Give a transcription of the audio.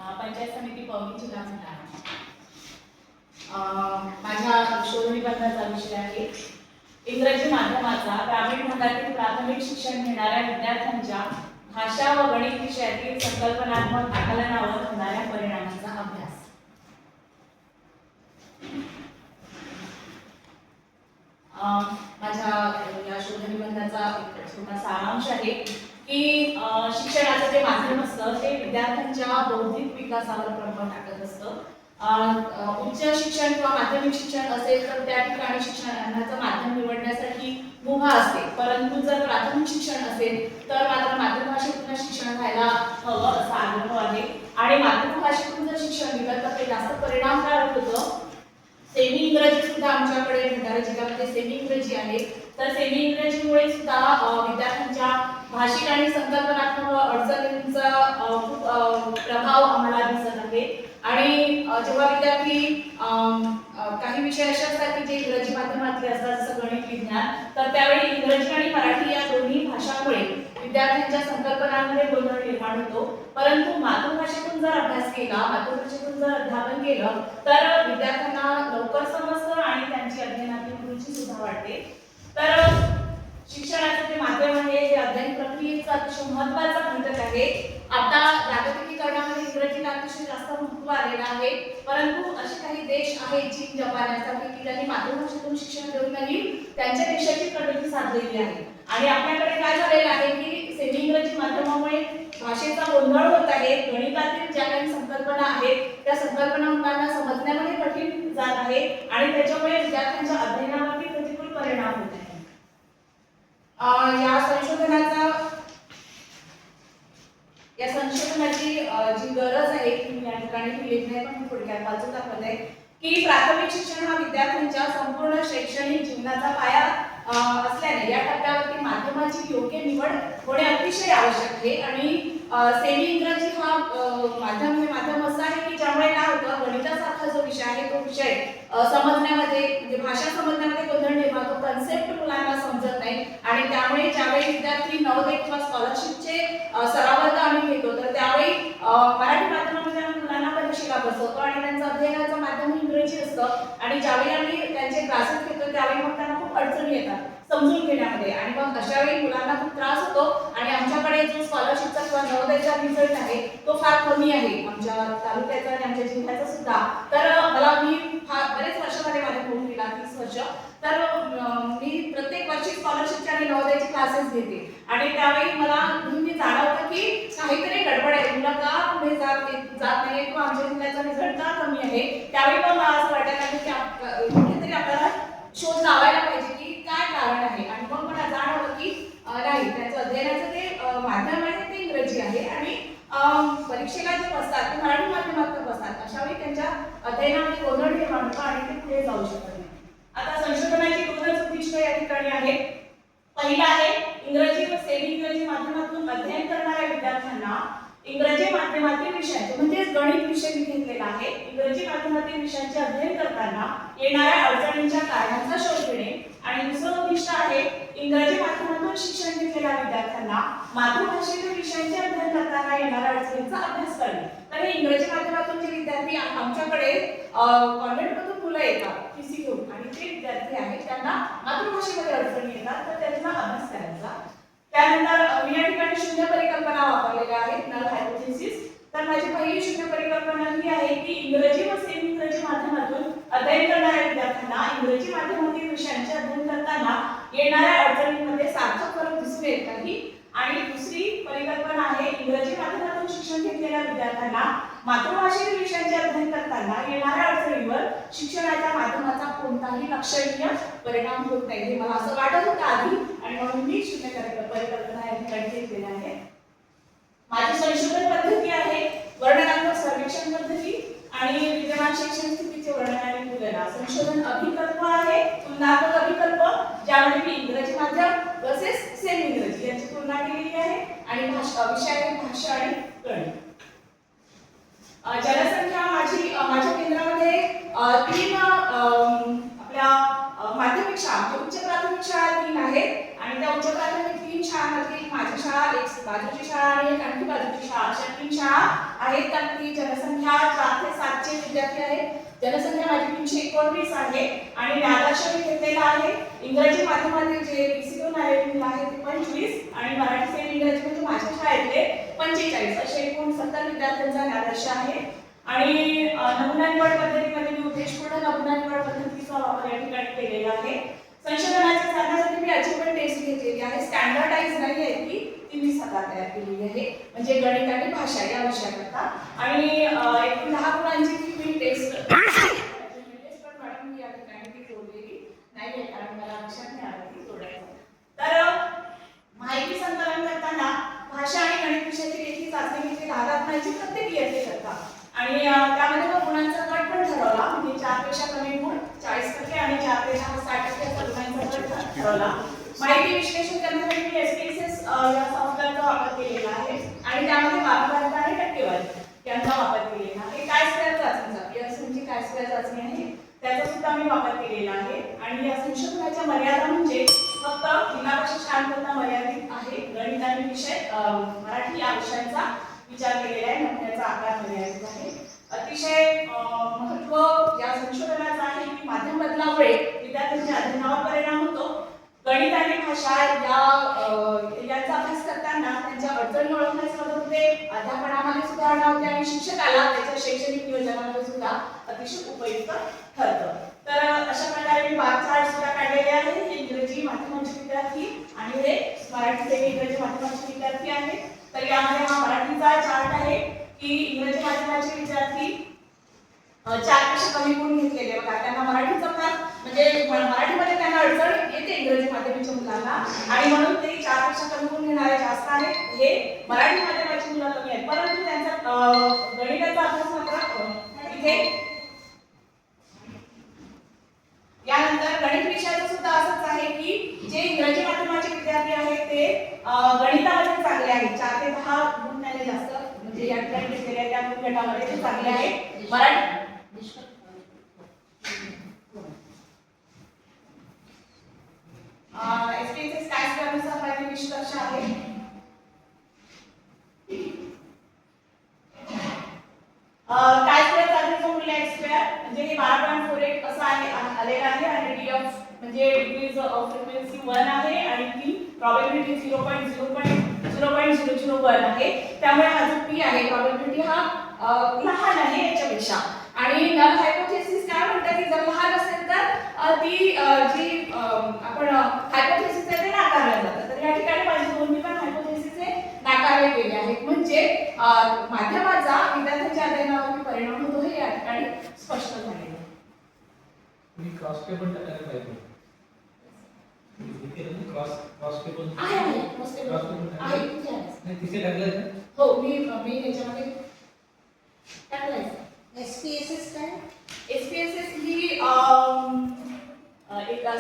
पंचायत समिती पवनी जिल्हा भंडारा। माझ्या शोध निबंधाचा विषय आहे इंग्रजी माध्यमाचा ग्रामीण भागातील प्राथमिक शिक्षण घेणाऱ्या विद्यार्थ्यांच्या भाषा व गणित विषयातील संकल्पनात्मक आकलनावर होणाऱ्या परिणामांचा अभ्यास। माझ्या या शोध निबंधाचा छोटा सारांश आहे की शिक्षणाचं जे माध्यम असतं ते विद्यार्थ्यांच्या बौद्धिक विकासावर प्रभाव टाकत असतं। उच्च शिक्षण किंवा माध्यमिक शिक्षण असेल तर त्या ठिकाणी शिक्षणाचं माध्यम निवडण्यासाठी मुभा असते, परंतु जर प्राथमिक शिक्षण असेल तर मात्र मातृभाषेतून शिक्षण व्हायला हवं असा आग्रह आहे। आणि मातृभाषेतून जर शिक्षण दिलं तर ते जास्त परिणामकारक होतं। सेमी इंग्रजी सुद्धा आमच्याकडे भंडारा जिल्ह्यामध्ये सेमी इंग्रजी आहे, तर सेमी इंग्रजीमुळे सुद्धा विद्यार्थ्यांच्या भाषिक आणि संकल्पनात्मक अडचणींचा खूप प्रभाव आम्हाला दिसत आहे। आणि जेव्हा विद्यार्थी काही विषय असे असतात की जे इंग्रजी माध्यमातले असतात जसं गणित विज्ञान, तर त्यावेळी इंग्रजी आणि मराठी या दोन्ही भाषांमुळे विद्यार्थ्यांच्या संकल्पनांमध्ये गोंधळ निर्माण होतो। परंतु मातृभाषेतून जर अभ्यास केला, मातृभाषेतून जर अध्यापन केलं तर विद्यार्थ्यांना लवकर समजतं आणि त्यांची अध्ययनातील रुची सुद्धा वाढते। तर शिक्षणाचे जे माध्यम आहे हे अध्ययन प्रक्रियेचा अतिशय महत्त्वाचा घटक आहे। आता जागतिकीकरणामध्ये इंग्रजीला अतिशय जास्त महत्त्व आलेलं आहे, परंतु असे काही देश आहेत चीन, जपान यासारखे की ज्यांनी मातृभाषेतून शिक्षण देऊनही त्यांच्या देशाची प्रगती साधलेली आहे। आणि आपल्याकडे काय झालेलं आहे की सेमी इंग्रजी माध्यमामुळे भाषेचा गोंधळ होत आहे। गणितातील ज्या काही संकल्पना आहेत त्या संकल्पना मुलांना समजण्यामध्ये कठीण जात आहे आणि त्याच्यामुळे विद्यार्थ्यांच्या अध्ययनावरती प्रतिकूल परिणाम होत आहे। या संशोधनाची जी गरज आहे ती या ठिकाणी लिहिली आहे, पण थोडक्यात वाचून दाखवत आहे की प्राथमिक शिक्षण हा विद्यार्थ्यांच्या संपूर्ण शैक्षणिक जीवनाचा पाया असल्याने या टप्प्यावरती माध्यमाची योग्य निवड होणे अतिशय आवश्यक आहे। आणि सेमी इंग्रजी हा माध्यम असं आहे की ज्यामुळे काय होतं, गणितासारखा जो विषय आहे तो विषय समजण्यामध्ये म्हणजे भाषा समजण्यामध्ये गोंधळ निर्माण होतो, कन्सेप्ट मुलांना समजत नाही। आणि त्यामुळे ज्यावेळी विद्यार्थी नवोदय किंवा स्कॉलरशिपचे सरावर्ग आम्ही घेतो तर त्यावेळी मराठी माध्यमामध्ये आम्ही मुलांना परीक्षेला बसवतो आणि त्यांचं अध्ययनाचं माध्यम इंग्रजी असतं। आणि ज्यावेळी आम्ही त्यांचे क्लासेस घेतो त्यावेळी मग त्यांना खूप अडचणी येतात समजून घेण्यामध्ये, आणि मग अशा वेळी मुलांना खूप त्रास होतो। आणि आमच्याकडे जो स्कॉलरशिपचा किंवा नवोदयचा रिझल्ट आहे तो फार कमी आहे आमच्या तालुक्याचा आणि आमच्या जिल्ह्याचा सुद्धा। तर मी बरेच वर्षामध्ये माझ्या होऊन गेला 30 वर्ष, तर मी प्रत्येक वर्षी स्कॉलरशिपचे आणि नवोदयचे क्लासेस घेते आणि त्यावेळी मला नेहमी जाणवतं की काहीतरी गडबड आहे, मुलं का पुढे जात नाही किंवा आमच्या जिल्ह्याचा रिझल्ट का कमी आहे। त्यावेळी पण मला असं वाटायला लागलं की कुठेतरी आपल्याला शोध लावायला पाहिजे की काय कारण आहे। आणि मग मला जाणवलं की नाही, त्याचं अध्ययनाचं ते माध्यम आहे ते इंग्रजी आहे आणि परीक्षेला जे बसतात ते मराठी माध्यमातून बसतात, अशा वेळी त्यांच्या अध्ययनामध्ये गोंधळ निर्माण होतो आणि ते पुढे जाऊ शकत नाही। आता संशोधनाची दोनच उद्दिष्ट या ठिकाणी आहेत। पहिला आहे इंग्रजी व सेमी इंग्रजी माध्यमातून अध्ययन करणाऱ्या विद्यार्थ्यांना इंग्रजी माध्यमातील विषयांचे म्हणजेच गणित विषय घेतलेला आहे, इंग्रजी माध्यमातील विषयांचे अध्ययन करताना येणाऱ्या अडचणींच्या कारणांचा शोध घेणे। आणि दुसरं उद्दिष्ट आहे इंग्रजी माध्यमातून शिक्षण घेतलेल्या विद्यार्थ्यांना मातृभाषेतील विषयांचे अध्ययन करताना येणाऱ्या अडचणींचा अभ्यास करणे। तर हे इंग्रजी माध्यमातून जे विद्यार्थी आमच्याकडे कॉन्व्हेंटमधून मुलं येतात फीसी घेऊन आणि ते विद्यार्थी आहेत त्यांना मातृभाषेमध्ये अडचणी येतात, तर त्यांचा अभ्यास करायचा। त्यानंतर मी या ठिकाणी शून्य परिकल्पना वापरलेल्या आहेत, नल हायपोथेसिस। तर माझी पहिली शून्य परिकल्पना ही आहे की इंग्रजी व सेमी इंग्रजी माध्यमातून अध्ययन करणाऱ्या विद्यार्थ्यांना इंग्रजी माध्यमातील विषयांचे अध्ययन करताना येणाऱ्या अडचणींमध्ये सार्थक फरक दिसून येत नाही। आणि दुसरी परिकल्पना आहे इंग्रजी माध्यमातून शिक्षण घेतलेल्या विद्यार्थ्यांना मातृभाषेतील विषयांचे अध्ययन करताना येणाऱ्या अडचणींवर शिक्षणाच्या माध्यमाचा कोणताही लक्षणीय परिणाम होत नाही। हे मला असं वाटत होतं आधी आणि म्हणून मी शून्य परिकल्पना या ठिकाणी घेतलेल्या आहेत। माझी संशोधन पद्धती आहे वर्णनात्मक सर्वेक्षण पद्धती आणि विद्यमान शैक्षणिक स्थितीचे वर्णन आणि तुलना। संशोधन अभिकल्प आहे, तुलनात्मक अभिकल्प, ज्यामध्ये मी इंग्रजी माध्यम वर्सेस सेमी इंग्रजी यांची तुलना केलेली आहे आणि विषय आहे भाषा आणि गणित। जनसंख्या माझ्या केंद्रामध्ये 3 आपल्या माध्यमिक शाळा उच्च प्राथमिक शाळा 3 आहेत आणि त्या उच्च प्राथमिक 3 शाळांमध्ये माझी शाळा, एक बाजूची शाळा आणि एक आणखी बाजूची शाळा अशा 3 शाळा आहेत. त्यातली जनसंख्या 4 ते 7चे विद्यार्थी आहेत. जनसंख्या माझी 319 आहे आणि ज्ञानाश मी घेतलेला आहे. इंग्रजी माध्यमातील जे पीसी2 आहे ते 25 आणि मराठी सेमी इंग्रजी म्हणजे माझ्या शाळेतले 45 असे एकूण 70 विद्यार्थ्यांचा ज्ञानाश आहे. आणि नमुना निवड पद्धतीमध्ये मी उद्देशपूर्ण नमुना निवड पद्धतीचा वापर या ठिकाणी केलेला आहे. संशोधनाच्या साधनासाठी मी अचीवमेंट टेस्ट घेतलेली आहे. स्टँडर्डाइज नाही आहे ती मी स्वतः तयार केलेली आहे म्हणजे गणित आणि भाषा या विषयाकरता. आणि एकूण 10 गुणांची मी टेस्ट पण मॅडम मी या ठिकाणी ती जोडलेली नाही आहे कारण मला लक्षात नाही आलं ती जोडायचं. तर माहिती संकलन करताना भाषा आणि गणित विषयाची लेखी चाचणी घेतली 10 गुणांची प्रत्येक इयत्ते करता आणि त्यामध्ये मग गुणांचा गट पण ठरवला म्हणजे 4 पेक्षा कमी गुण 40% आणि 4 पेक्षा 60% असा गुणांचा गट ठरवला. माहिती विश्लेषण करण्यासाठी मी एसपीएसएस या सॉफ्टवेअरचा वापर केलेला आहे आणि त्यामध्ये वारंवारता आणि टक्केवारी यांचा वापर केलेला आहे. काय स्क्वेअर चाचणीचा पीएसएमची काय स्क्वेअर चाचणी आहे त्याचा सुद्धा मी वापर केलेला आहे. आणि या संशोधनाच्या मर्यादा म्हणजे फक्त जिल्हा परिषद शाळांपुरता मर्यादित आहे. गणित आणि विषय मराठी या विषयांचा विचार केलेला आहे. नमुन्याचा आकार मर्यादित आहे. अतिशय महत्त्व या संशोधनाचं आहे की माध्यम बदलामुळे विद्यार्थ्यांच्या अध्ययनावर परिणाम होतो. गणित आणि भाषा यांचा अभ्यास करताना त्यांच्या अडचणी ओळखण्यास मदत होते. अध्यापनामध्ये सुधारणा होते आणि शिक्षकाला त्याच्या शैक्षणिक नियोजनामध्ये सुद्धा अतिशय उपयुक्त ठरतं. तर अशा प्रकारे मी बार चार्ट सुद्धा काढलेले आहे. हे इंग्रजी माध्यमाचे विद्यार्थी आणि हे मराठी सेमी इंग्रजी माध्यमाचे विद्यार्थी आहेत. तर यामध्ये हा मराठीचा चार्ट आहे की इंग्रजी माध्यमाचे विद्यार्थी 4 पेक्षा कमी गुण घेतलेले बघा. त्यांना मराठीचा फार म्हणजे मराठीमध्ये त्यांना अडचण येते इंग्रजी माध्यमाच्या मुलांना आणि म्हणून ते 4 पेक्षा कमी गुण घेणारे जास्त आहेत. हे मराठी माध्यमाची मुलं कमी आहेत परंतु त्यांचा गणिताचा अभ्यास मात्र इथे. यानंतर गणित विषयाचं सुद्धा असंच आहे की जे इंग्रजी माध्यमाचे विद्यार्थी आहेत ते गणितामध्ये चांगले आहेत. 4 ते 10 गुण त्यांनी जास्त म्हणजे या ठिकाणी घेतलेल्या त्या गटामध्ये ते चांगले आहेत. मराठी एसपीएसएस काय स्क्वेअरनुसार माझे निष्कर्ष आहे. काय स्क्वेअर चाचणीचं मूल्य x स्क्वेअर म्हणजे हे 12.48 असं आहे आलेलं आहे आणि डी ऑफ म्हणजे डिग्रीज ऑफ फ्रिक्वेन्सी 1 आहे आणि ती प्रोबॅबिलिटी 0.001 आहे. त्यामुळे हा जो p आहे प्रोबॅबिलिटी हा लहान आहे याच्यापेक्षा. आणि नल हायपोथेसिस काय म्हणतात की जर लहान असेल तर ती जी आपण हायपोथेसिस आहे ते नाकारलं जातं. तर या ठिकाणी माझे दोन्ही पण हायपोथेसिस नाकारले गेले आहेत म्हणजे माध्यमाचा विद्यार्थ्यांच्या अध्ययनावर परिणाम होतो हे या ठिकाणी स्पष्ट झालेलं आहे. मी क्रॉस पेपर टाकायला पाहिजे. क्रॉस पेपर आहे तिथे नाही तिथे टाकलं आहे. हो मी याच्यामध्ये टाकलंय. एसपीएसएस काय? एसपीएसएस ही एक